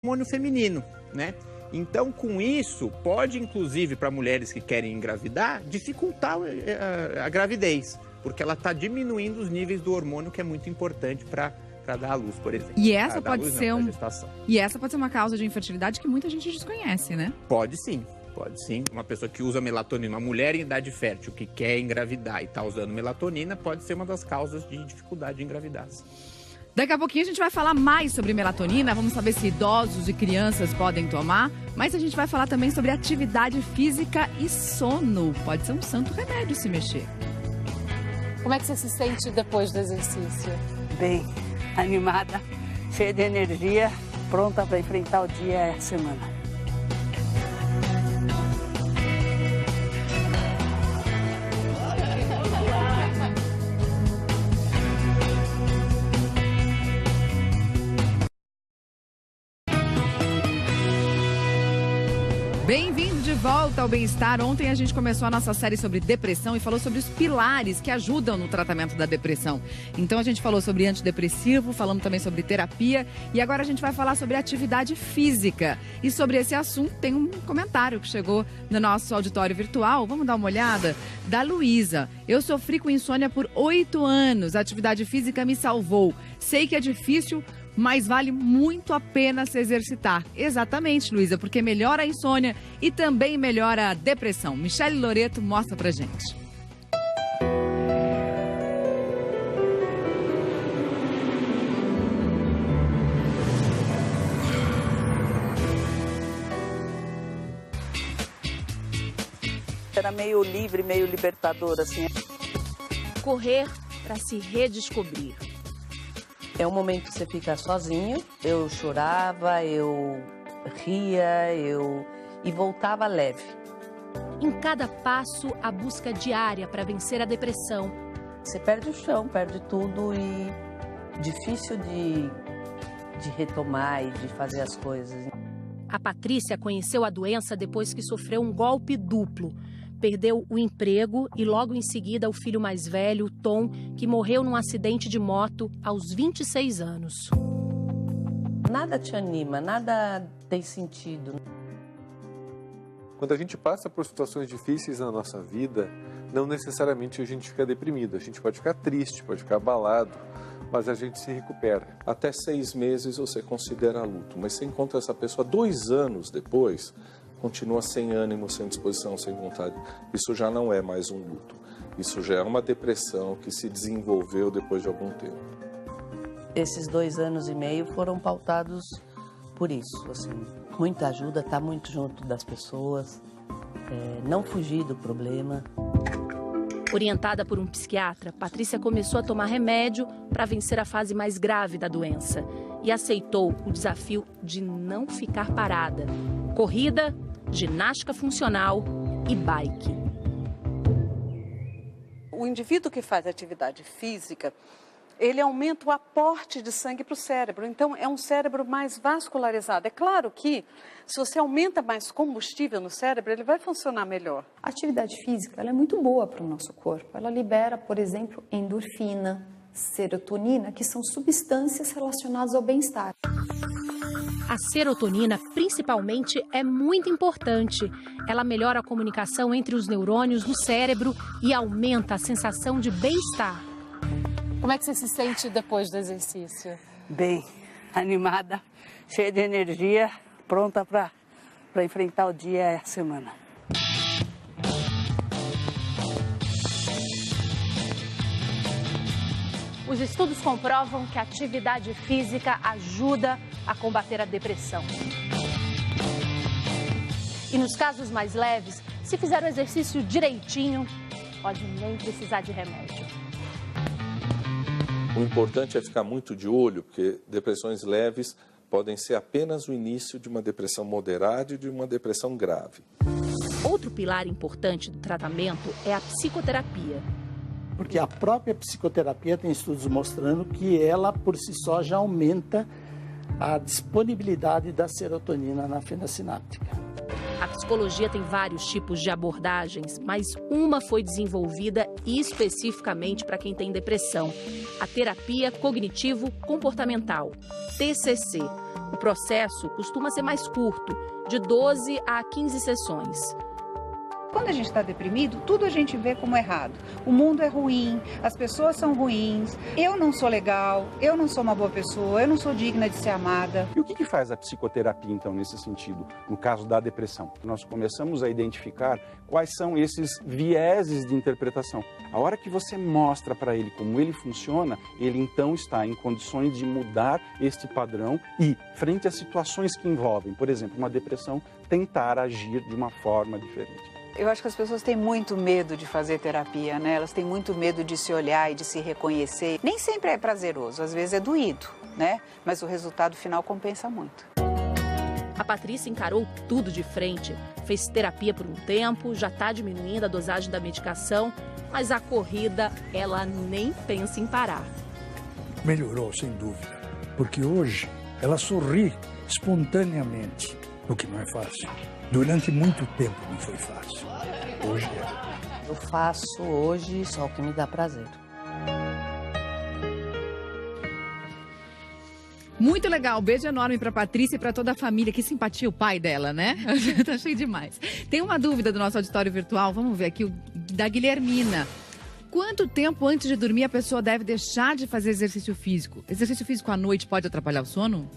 hormônio feminino, né? Então, com isso, pode, inclusive, para mulheres que querem engravidar, dificultar a gravidez, porque ela está diminuindo os níveis do hormônio, que é muito importante para dar à luz, por exemplo. E essa pode ser uma causa de infertilidade que muita gente desconhece, né? Pode sim. Pode sim. Uma pessoa que usa melatonina, uma mulher em idade fértil que quer engravidar e está usando melatonina, pode ser uma das causas de dificuldade de engravidar. Daqui a pouquinho a gente vai falar mais sobre melatonina, vamos saber se idosos e crianças podem tomar, mas a gente vai falar também sobre atividade física e sono. Pode ser um santo remédio se mexer. Como é que você se sente depois do exercício? Bem, animada, cheia de energia, pronta para enfrentar o dia e a semana. Bem-vindo de volta ao Bem-Estar. Ontem a gente começou a nossa série sobre depressão e falou sobre os pilares que ajudam no tratamento da depressão. Então a gente falou sobre antidepressivo, falamos também sobre terapia e agora a gente vai falar sobre atividade física. E sobre esse assunto tem um comentário que chegou no nosso auditório virtual. Vamos dar uma olhada? Da Luísa. Eu sofri com insônia por 8 anos. A atividade física me salvou. Sei que é difícil, mas vale muito a pena se exercitar. Exatamente, Luísa, porque melhora a insônia e também melhora a depressão. Michele Loreto mostra pra gente. Era meio livre, meio libertador, assim. Correr para se redescobrir. É um momento que você fica sozinho. Eu chorava, eu ria, e voltava leve. Em cada passo, a busca diária para vencer a depressão. Você perde o chão, perde tudo e difícil de retomar e de fazer as coisas. A Patrícia conheceu a doença depois que sofreu um golpe duplo. Perdeu o emprego e logo em seguida o filho mais velho, o Tom, que morreu num acidente de moto aos 26 anos. Nada te anima, nada tem sentido. Quando a gente passa por situações difíceis na nossa vida, não necessariamente a gente fica deprimido. A gente pode ficar triste, pode ficar abalado, mas a gente se recupera. Até 6 meses você considera luto, mas você encontra essa pessoa 2 anos depois, continua sem ânimo, sem disposição, sem vontade. Isso já não é mais um luto. Isso já é uma depressão que se desenvolveu depois de algum tempo. Esses 2 anos e meio foram pautados por isso, assim. Muita ajuda, estar muito junto das pessoas, não fugir do problema. Orientada por um psiquiatra, Patrícia começou a tomar remédio para vencer a fase mais grave da doença e aceitou o desafio de não ficar parada. Corrida, ginástica funcional e bike. O indivíduo que faz atividade física, ele aumenta o aporte de sangue para o cérebro. Então, é um cérebro mais vascularizado. É claro que, se você aumenta mais combustível no cérebro, ele vai funcionar melhor. A atividade física ela é muito boa para o nosso corpo. Ela libera, por exemplo, endorfina, serotonina, que são substâncias relacionadas ao bem-estar. A serotonina, principalmente, é muito importante. Ela melhora a comunicação entre os neurônios no cérebro e aumenta a sensação de bem-estar. Como é que você se sente depois do exercício? Bem, animada, cheia de energia, pronta para enfrentar o dia e a semana. Os estudos comprovam que a atividade física ajuda a combater a depressão. E nos casos mais leves, se fizer o exercício direitinho, pode nem precisar de remédio. O importante é ficar muito de olho, porque depressões leves podem ser apenas o início de uma depressão moderada e de uma depressão grave. Outro pilar importante do tratamento é a psicoterapia. Porque a própria psicoterapia tem estudos mostrando que ela, por si só, já aumenta a disponibilidade da serotonina na fenda sináptica. A psicologia tem vários tipos de abordagens, mas uma foi desenvolvida especificamente para quem tem depressão. A terapia cognitivo-comportamental, TCC. O processo costuma ser mais curto, de 12 a 15 sessões. Quando a gente está deprimido, tudo a gente vê como errado. O mundo é ruim, as pessoas são ruins, eu não sou legal, eu não sou uma boa pessoa, eu não sou digna de ser amada. E o que faz a psicoterapia, então, nesse sentido, no caso da depressão? Nós começamos a identificar quais são esses vieses de interpretação. A hora que você mostra para ele como ele funciona, ele então está em condições de mudar este padrão e, frente a situações que envolvem, por exemplo, uma depressão, tentar agir de uma forma diferente. Eu acho que as pessoas têm muito medo de fazer terapia, né? Elas têm muito medo de se olhar e de se reconhecer. Nem sempre é prazeroso, às vezes é doído, né? Mas o resultado final compensa muito. A Patrícia encarou tudo de frente, fez terapia por um tempo, já está diminuindo a dosagem da medicação, mas a corrida, ela nem pensa em parar. Melhorou, sem dúvida, porque hoje ela sorri espontaneamente, o que não é fácil. Durante muito tempo não foi fácil. Hoje é. Eu faço hoje só o que me dá prazer. Muito legal. Beijo enorme pra Patrícia e pra toda a família. Que simpatia o pai dela, né? Tá cheio demais. Tem uma dúvida do nosso auditório virtual. Vamos ver aqui, da Guilhermina. Quanto tempo antes de dormir a pessoa deve deixar de fazer exercício físico? Exercício físico à noite pode atrapalhar o sono?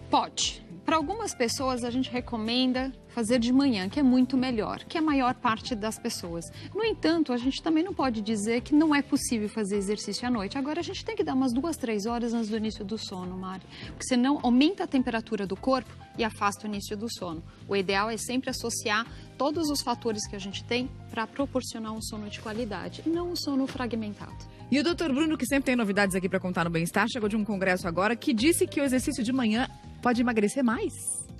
Pode. Para algumas pessoas, a gente recomenda fazer de manhã, que é muito melhor, que é a maior parte das pessoas. No entanto, a gente também não pode dizer que não é possível fazer exercício à noite. Agora, a gente tem que dar umas 2, 3 horas antes do início do sono, Mari. Porque senão aumenta a temperatura do corpo e afasta o início do sono. O ideal é sempre associar todos os fatores que a gente tem para proporcionar um sono de qualidade e não um sono fragmentado. E o Dr. Bruno, que sempre tem novidades aqui para contar no Bem-Estar, chegou de um congresso agora que disse que o exercício de manhã pode emagrecer mais.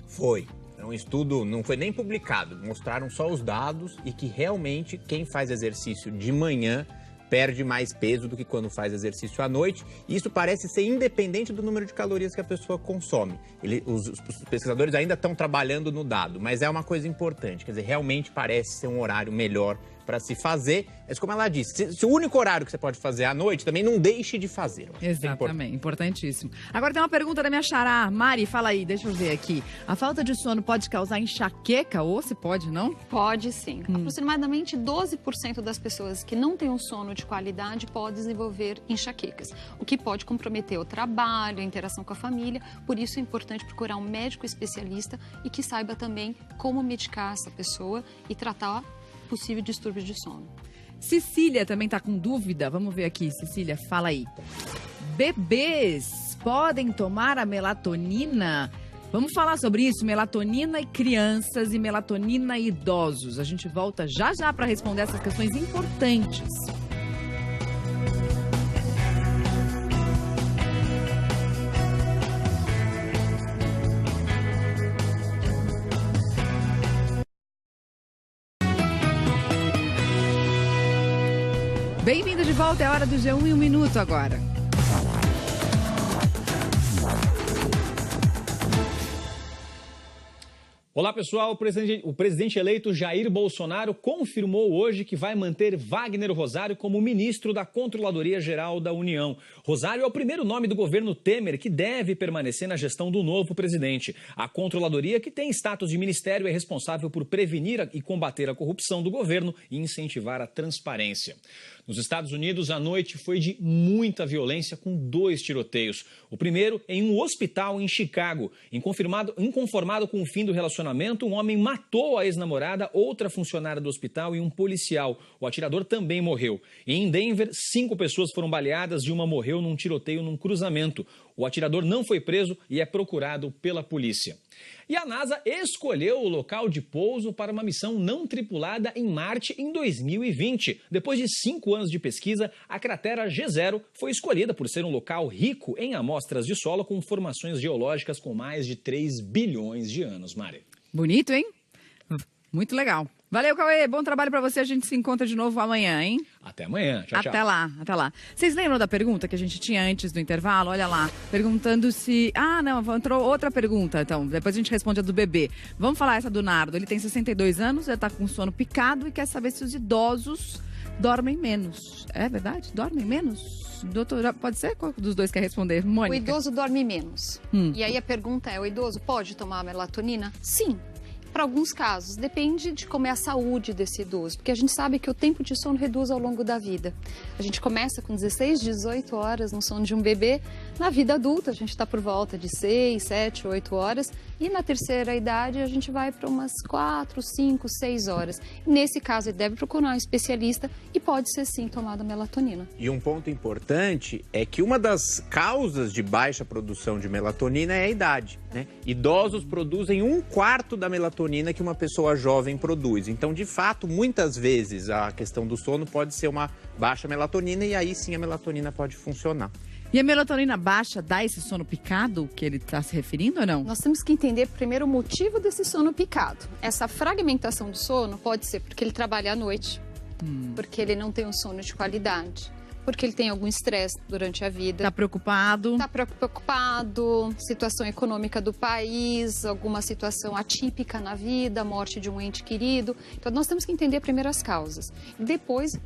Foi. Um estudo não foi nem publicado, mostraram só os dados e que realmente quem faz exercício de manhã perde mais peso do que quando faz exercício à noite. E isso parece ser independente do número de calorias que a pessoa consome. Os pesquisadores ainda estão trabalhando no dado, mas é uma coisa importante. Quer dizer, realmente parece ser um horário melhor para se fazer. Mas como ela disse, se o único horário que você pode fazer à noite, também não deixe de fazer. Exatamente, importantíssimo. Agora tem uma pergunta da minha xará. Mari, fala aí, deixa eu ver aqui. A falta de sono pode causar enxaqueca ou se pode, não? Pode sim. Aproximadamente 12% das pessoas que não têm um sono de qualidade podem desenvolver enxaquecas, o que pode comprometer o trabalho, a interação com a família. Por isso é importante procurar um médico especialista e que saiba também como medicar essa pessoa e tratar possível distúrbio de sono. Cecília também tá com dúvida. Vamos ver aqui, Cecília, fala aí. Bebês podem tomar a melatonina? Vamos falar sobre isso, melatonina e crianças e melatonina e idosos. A gente volta já já para responder essas questões importantes. Bem-vindo de volta, é hora do G1 em 1 minuto agora. Olá pessoal, o presidente eleito Jair Bolsonaro confirmou hoje que vai manter Wagner Rosário como ministro da Controladoria Geral da União. Rosário é o primeiro nome do governo Temer que deve permanecer na gestão do novo presidente. A Controladoria, que tem status de ministério, é responsável por prevenir e combater a corrupção do governo e incentivar a transparência. Nos Estados Unidos, a noite foi de muita violência com 2 tiroteios. O primeiro em um hospital em Chicago. Inconformado com o fim do relacionamento, um homem matou a ex-namorada, outra funcionária do hospital e um policial. O atirador também morreu. E em Denver, 5 pessoas foram baleadas e uma morreu num tiroteio num cruzamento. O atirador não foi preso e é procurado pela polícia. E a NASA escolheu o local de pouso para uma missão não tripulada em Marte em 2020. Depois de 5 anos de pesquisa, a cratera G0 foi escolhida por ser um local rico em amostras de solo com formações geológicas com mais de 3 bilhões de anos, Mari. Bonito, hein? Muito legal. Valeu, Cauê. Bom trabalho pra você. A gente se encontra de novo amanhã, hein? Até amanhã. Tchau, tchau. Até lá, até lá. Vocês lembram da pergunta que a gente tinha antes do intervalo? Olha lá. Perguntando se... Ah, não. Entrou outra pergunta, então. Depois a gente responde a do bebê. Vamos falar essa do Nardo. Ele tem 62 anos, já tá com sono picado e quer saber se os idosos dormem menos. É verdade? Dormem menos? Doutor, pode ser? Qual dos dois quer responder? Mônica. O idoso dorme menos. E aí a pergunta é, o idoso pode tomar melatonina? Sim. Para alguns casos, depende de como é a saúde desse idoso, porque a gente sabe que o tempo de sono reduz ao longo da vida. A gente começa com 16, 18 horas no sono de um bebê, na vida adulta a gente está por volta de 6, 7, 8 horas e na terceira idade a gente vai para umas 4, 5, 6 horas. Nesse caso, ele deve procurar um especialista e pode ser sim tomada melatonina. E um ponto importante é que uma das causas de baixa produção de melatonina é a idade, né? Idosos produzem 1/4 da melatonina que uma pessoa jovem produz. Então, de fato, muitas vezes a questão do sono pode ser uma baixa melatonina e aí sim a melatonina pode funcionar. E a melatonina baixa dá esse sono picado que ele está se referindo ou não? Nós temos que entender primeiro o motivo desse sono picado. Essa fragmentação do sono pode ser porque ele trabalha à noite, porque ele não tem um sono de qualidade, porque ele tem algum estresse durante a vida. Tá preocupado? Tá preocupado, situação econômica do país, alguma situação atípica na vida, morte de um ente querido. Então, nós temos que entender primeiro as causas. Depois,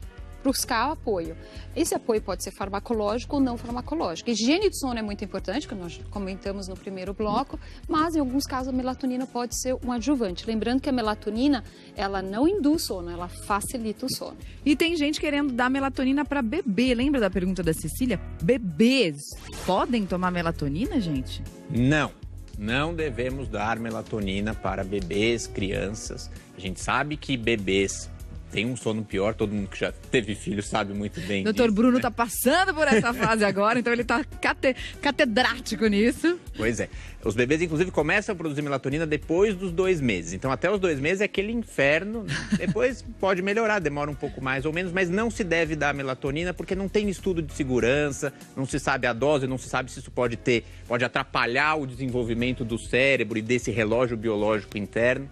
buscar apoio. Esse apoio pode ser farmacológico ou não farmacológico. Higiene do sono é muito importante, como nós comentamos no primeiro bloco, mas em alguns casos a melatonina pode ser um adjuvante. Lembrando que a melatonina, ela não induz sono, ela facilita o sono. E tem gente querendo dar melatonina para bebê. Lembra da pergunta da Cecília? Bebês podem tomar melatonina, gente? Não devemos dar melatonina para bebês, crianças. A gente sabe que bebês tem um sono pior, todo mundo que já teve filho sabe muito bem disso. Doutor Bruno tá passando por essa fase agora, então ele tá catedrático nisso. Pois é. Os bebês, inclusive, começam a produzir melatonina depois dos 2 meses. Então, até os 2 meses é aquele inferno. Depois pode melhorar, demora um pouco mais ou menos, mas não se deve dar melatonina porque não tem estudo de segurança, não se sabe a dose, não se sabe se isso pode atrapalhar o desenvolvimento do cérebro e desse relógio biológico interno.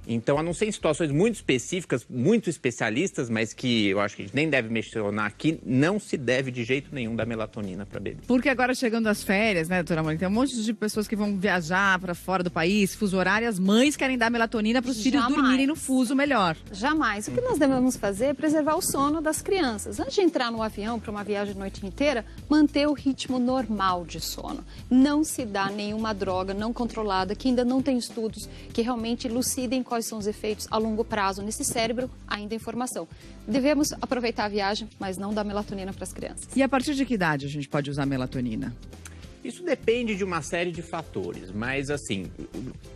Então, a não ser em situações muito específicas, muito especialistas, mas que eu acho que a gente nem deve mencionar aqui, não se deve de jeito nenhum dar melatonina para bebê. Porque agora chegando as férias, né, doutora Mônica, tem um monte de pessoas que vão viajar para fora do país, fuso horário, as mães querem dar melatonina para os filhos dormirem no fuso melhor. Jamais. O que nós devemos fazer é preservar o sono das crianças. Antes de entrar no avião para uma viagem a noite inteira, manter o ritmo normal de sono. Não se dá nenhuma droga não controlada, que ainda não tem estudos que realmente elucidem quais são os efeitos a longo prazo nesse cérebro, ainda em formação. Devemos aproveitar a viagem, mas não dar melatonina para as crianças. E a partir de que idade a gente pode usar melatonina? Isso depende de uma série de fatores, mas assim,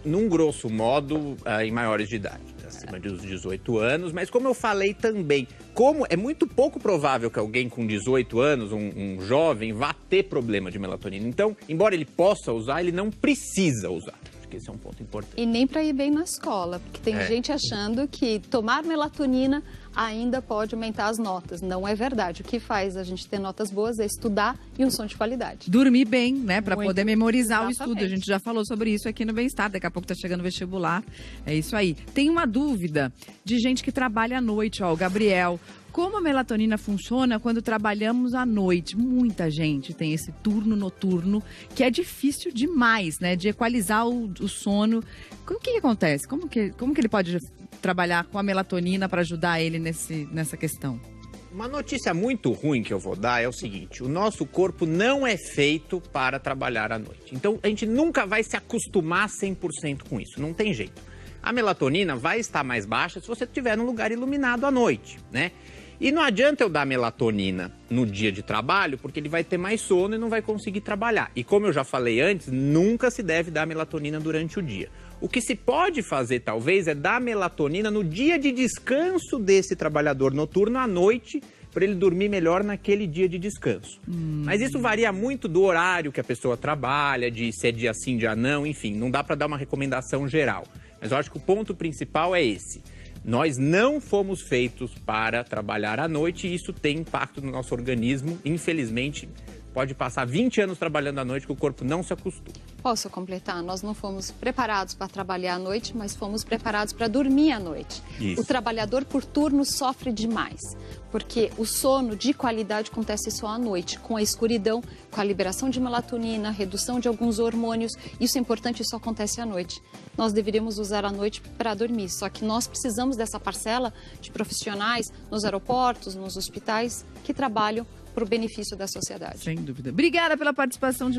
num grosso modo, em maiores de idade, acima dos 18 anos, mas como eu falei também, como é muito pouco provável que alguém com 18 anos, um jovem, vá ter problema de melatonina. Então, embora ele possa usar, ele não precisa usar. Que esse é um ponto importante. E nem para ir bem na escola, porque tem gente achando que tomar melatonina ainda pode aumentar as notas. Não é verdade. O que faz a gente ter notas boas é estudar e um sono de qualidade. Dormir bem, né? Para poder memorizar o estudo. A gente já falou sobre isso aqui no Bem-Estar. Daqui a pouco tá chegando o vestibular. É isso aí. Tem uma dúvida de gente que trabalha à noite, ó, o Gabriel. Como a melatonina funciona quando trabalhamos à noite? Muita gente tem esse turno noturno que é difícil demais, né? De equalizar o sono. O que acontece? Como que ele pode trabalhar com a melatonina para ajudar ele nessa questão? Uma notícia muito ruim que eu vou dar é o seguinte: o nosso corpo não é feito para trabalhar à noite. Então, a gente nunca vai se acostumar 100% com isso, não tem jeito. A melatonina vai estar mais baixa se você estiver num lugar iluminado à noite, né? E não adianta eu dar melatonina no dia de trabalho, porque ele vai ter mais sono e não vai conseguir trabalhar. E como eu já falei antes, nunca se deve dar melatonina durante o dia. O que se pode fazer, talvez, é dar melatonina no dia de descanso desse trabalhador noturno à noite, para ele dormir melhor naquele dia de descanso. Mas isso varia muito do horário que a pessoa trabalha, de se é dia sim, dia não, enfim, não dá para dar uma recomendação geral. Mas eu acho que o ponto principal é esse. Nós não fomos feitos para trabalhar à noite e isso tem impacto no nosso organismo. Infelizmente, pode passar 20 anos trabalhando à noite que o corpo não se acostuma. Posso completar? Nós não fomos preparados para trabalhar à noite, mas fomos preparados para dormir à noite. Isso. O trabalhador por turno sofre demais, porque o sono de qualidade acontece só à noite, com a escuridão, com a liberação de melatonina, redução de alguns hormônios. Isso é importante, isso acontece à noite. Nós deveríamos usar a noite para dormir, só que nós precisamos dessa parcela de profissionais nos aeroportos, nos hospitais, que trabalham para o benefício da sociedade. Sem dúvida. Obrigada pela participação de